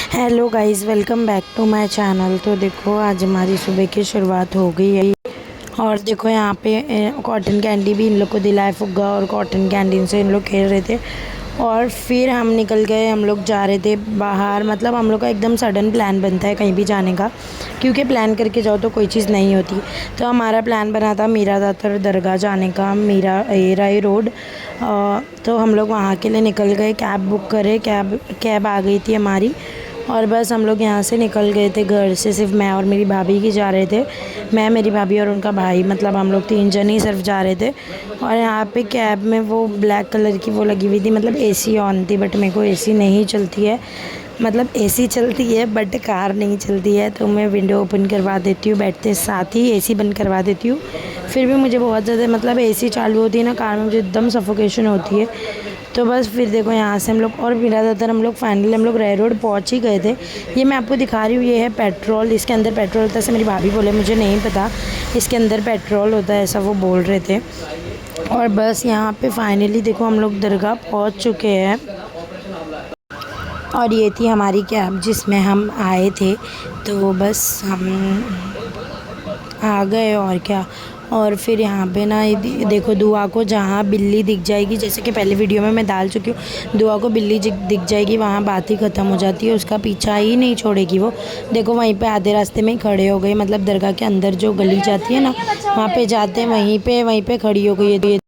Hello guys, welcome back to my channel. तो देखो आज हमारी सुबह की शुरुआत हो गई है और देखो यहाँ पे कॉटन कैंडी भी इन लोग को दिलाए फुग्गा और कॉटन कैंडी से इन लोग खेल रहे थे। और फिर हम निकल गए, हम लोग जा रहे थे बाहर। मतलब हम लोग का एकदम सडन प्लान बनता है कहीं भी जाने का, क्योंकि प्लान करके जाओ तो कोई चीज़ नहीं होती। तो हमारा प्लान बना था मीरादातर दरगाह जाने का, मीरा राय रोड। तो हम लोग वहाँ के लिए निकल गए, कैब बुक करे, कैब आ गई थी हमारी। और बस हम लोग यहाँ से निकल गए थे घर से। सिर्फ मैं और मेरी भाभी ही जा रहे थे, मैं, मेरी भाभी और उनका भाई। मतलब हम लोग 3 जन ही सिर्फ जा रहे थे। और यहाँ पे कैब में वो ब्लैक कलर की वो लगी हुई थी, मतलब एसी ऑन थी, बट मेरे को एसी नहीं चलती है। मतलब एसी चलती है बट कार नहीं चलती है। तो मैं विंडो ओपन करवा देती हूँ, बैठते साथ ही एसी बंद करवा देती हूँ। फिर भी मुझे बहुत ज़्यादा, मतलब एसी चालू होती है ना कार में, मुझे एकदम सफोकेशन होती है। तो बस फिर देखो यहाँ से हम लोग और मीरादातर हम लोग फाइनली हम लोग राय रोड पहुँच ही गए थे। ये मैं आपको दिखा रही हूँ, ये है पेट्रोल, इसके अंदर पेट्रोल होता है। ऐसे मेरी भाभी बोले, मुझे नहीं पता इसके अंदर पेट्रोल होता है, ऐसा वो बोल रहे थे। और बस यहाँ पे फाइनली देखो हम लोग दरगाह पहुँच चुके हैं। और ये थी हमारी कैब जिसमें हम आए थे। तो बस हम आ गए और क्या। और फिर यहाँ पे ना ये देखो, दुआ को जहाँ बिल्ली दिख जाएगी, जैसे कि पहले वीडियो में मैं डाल चुकी हूँ, दुआ को बिल्ली दिख जाएगी वहाँ बात ही ख़त्म हो जाती है, उसका पीछा ही नहीं छोड़ेगी वो। देखो वहीं पे आधे रास्ते में ही खड़े हो गए, मतलब दरगाह के अंदर जो गली जाती है ना, वहाँ पे जाते हैं, वहीं पे खड़ी हो गई है।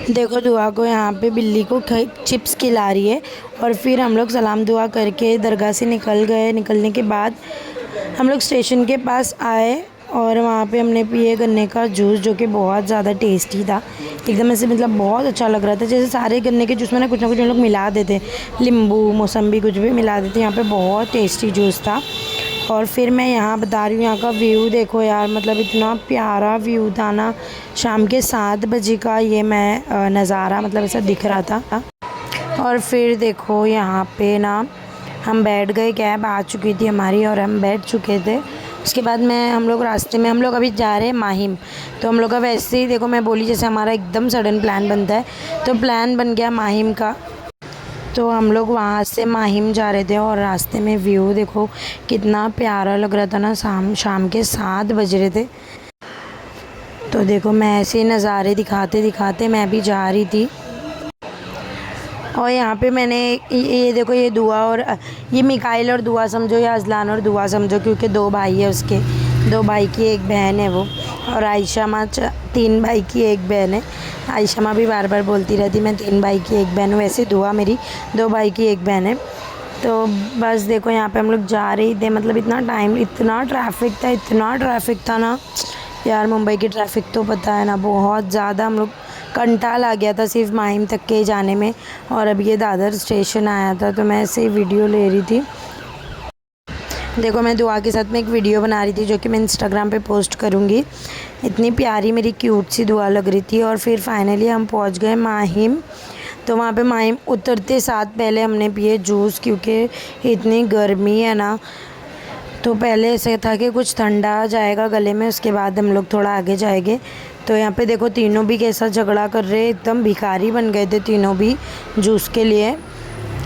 देखो दुआ को यहाँ पे बिल्ली को चिप्स खिला रही है। और फिर हम लोग सलाम दुआ करके दरगाह से निकल गए। निकलने के बाद हम लोग स्टेशन के पास आए और वहाँ पे हमने पिए गन्ने का जूस, जो कि बहुत ज़्यादा टेस्टी था। एकदम ऐसे मतलब बहुत अच्छा लग रहा था, जैसे सारे गन्ने के जूस में ना कुछ हम लोग मिला देते, नींबू मौसम्बी कुछ भी मिला देते। यहाँ पे बहुत टेस्टी जूस था। और फिर मैं यहाँ बता रही हूँ, यहाँ का व्यू देखो यार, मतलब इतना प्यारा व्यू था ना। शाम के 7 बजे का ये मैं नज़ारा मतलब ऐसा दिख रहा था। और फिर देखो यहाँ पे ना हम बैठ गए, कैब आ चुकी थी हमारी और हम बैठ चुके थे। उसके बाद हम लोग रास्ते में, हम लोग अभी जा रहे हैं माहिम। तो हम लोग का वैसे ही देखो, मैं बोली जैसे हमारा एकदम सडन प्लान बनता है, तो प्लान बन गया माहिम का। तो हम लोग वहाँ से माहिम जा रहे थे और रास्ते में व्यू देखो कितना प्यारा लग रहा था ना। शाम के 7 बज रहे थे। तो देखो मैं ऐसे नज़ारे दिखाते दिखाते मैं भी जा रही थी। और यहाँ पे मैंने ये देखो, ये दुआ और ये मिकाइल और दुआ समझो, या अजलान और दुआ समझो, क्योंकि 2 भाई है उसके, 2 भाई की 1 बहन है वो। और आयशा माँ 3 भाई की 1 बहन है। आयशा माँ भी बार बार बोलती रहती मैं 3 भाई की 1 बहन हूँ, वैसे दुआ मेरी 2 भाई की 1 बहन है। तो बस देखो यहाँ पे हम लोग जा रहे थे, मतलब इतना ट्रैफिक था ना यार। मुंबई की ट्रैफिक तो पता है ना, बहुत ज़्यादा। हम लोग कंटाल आ गया था सिर्फ माहिम तक के जाने में। और अब ये दादर स्टेशन आया था, तो मैं ऐसे ही वीडियो ले रही थी। देखो मैं दुआ के साथ में एक वीडियो बना रही थी, जो कि मैं इंस्टाग्राम पे पोस्ट करूँगी। इतनी प्यारी मेरी क्यूट सी दुआ लग रही थी। और फिर फाइनली हम पहुँच गए माहिम। तो वहाँ पे माहिम उतरते साथ पहले हमने पिए जूस, क्योंकि इतनी गर्मी है ना। तो पहले ऐसे था कि कुछ ठंडा आ जाएगा गले में, उसके बाद हम लोग थोड़ा आगे जाएंगे। तो यहाँ पे देखो तीनों भी कैसा झगड़ा कर रहे हैं, एकदम भिखारी बन गए थे तीनों भी जूस के लिए।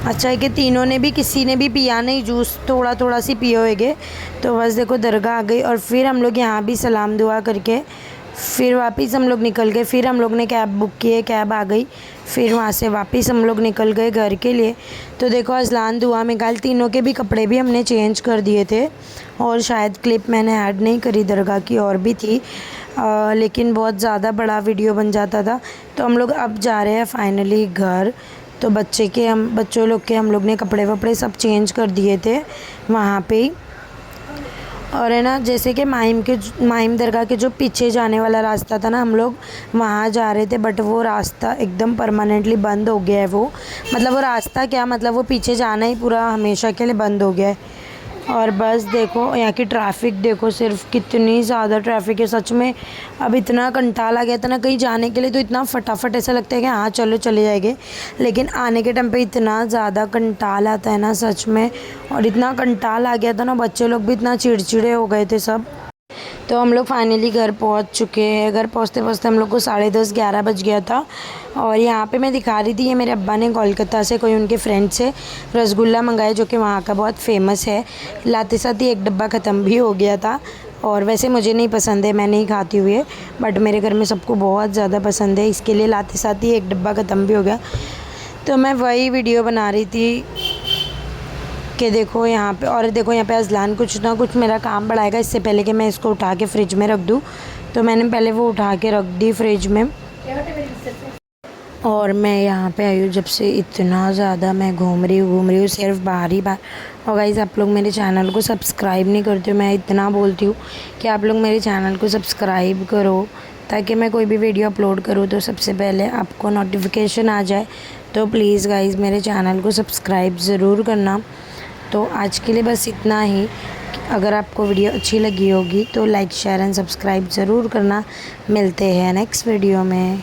अच्छा है कि तीनों ने भी, किसी ने भी पिया नहीं जूस, थोड़ा थोड़ा सी पिए होएगे। तो बस देखो दरगाह आ गई और फिर हम लोग यहाँ भी सलाम दुआ करके फिर वापस हम लोग निकल गए। फिर हम लोग ने कैब बुक की है, कैब आ गई। फिर वहाँ से वापस हम लोग निकल गए घर के लिए। तो देखो अजलान दुआ मिकाइल तीनों के भी कपड़े भी हमने चेंज कर दिए थे। और शायद क्लिप मैंने ऐड नहीं करी, दरगाह की और भी थी, लेकिन बहुत ज़्यादा बड़ा वीडियो बन जाता था। तो हम लोग अब जा रहे हैं फाइनली घर। तो बच्चों लोग के हम लोग ने कपड़े वपड़े सब चेंज कर दिए थे वहाँ पे ही। और है ना, जैसे कि माहिम दरगाह के जो पीछे जाने वाला रास्ता था ना, हम लोग वहाँ जा रहे थे, बट वो रास्ता एकदम परमानेंटली बंद हो गया है। वो मतलब वो रास्ता क्या, मतलब वो पीछे जाना ही पूरा हमेशा के लिए बंद हो गया है। और बस देखो यहाँ की ट्रैफिक देखो, सिर्फ कितनी ज़्यादा ट्रैफिक है सच में। अब इतना कंटाल आ गया था ना कहीं जाने के लिए, तो इतना फटाफट ऐसा लगता है कि हाँ चलो चले जाएंगे, लेकिन आने के टाइम पे इतना ज़्यादा कंटाल आता है ना सच में। और इतना कंटाल आ गया था ना, बच्चे लोग भी इतना चिड़चिड़े हो गए थे सब। तो हम लोग फाइनली घर पहुंच चुके हैं। घर पहुंचते पहुंचते हम लोग को 10:30-11 बज गया था। और यहाँ पे मैं दिखा रही थी, ये मेरे अब्बा ने कोलकाता से कोई उनके फ्रेंड से रसगुल्ला मंगाया जो कि वहाँ का बहुत फेमस है। लाते साथ ही एक डब्बा ख़त्म भी हो गया था। और वैसे मुझे नहीं पसंद है, मैं नहीं खाती हुई, बट मेरे घर में सबको बहुत ज़्यादा पसंद है, इसके लिए लाते साथ ही एक डब्बा ख़त्म भी हो गया। तो मैं वही वीडियो बना रही थी कि देखो यहाँ पे, और देखो यहाँ पे अज़लान कुछ ना कुछ मेरा काम बढ़ाएगा इससे पहले कि मैं इसको उठा के फ्रिज में रख दूँ। तो मैंने पहले वो उठा के रख दी फ्रिज में। और मैं यहाँ पे आई हूँ जब से, इतना ज़्यादा मैं घूम रही हूँ सिर्फ बाहर ही बाहर। और गाइस आप लोग मेरे चैनल को सब्सक्राइब नहीं करते हो, मैं इतना बोलती हूँ कि आप लोग मेरे चैनल को सब्सक्राइब करो ताकि मैं कोई भी वीडियो अपलोड करूँ तो सबसे पहले आपको नोटिफिकेशन आ जाए। तो प्लीज़ गाइस मेरे चैनल को सब्सक्राइब ज़रूर करना। तो आज के लिए बस इतना ही। अगर आपको वीडियो अच्छी लगी होगी तो लाइक शेयर एंड सब्सक्राइब ज़रूर करना। मिलते हैं नेक्स्ट वीडियो में।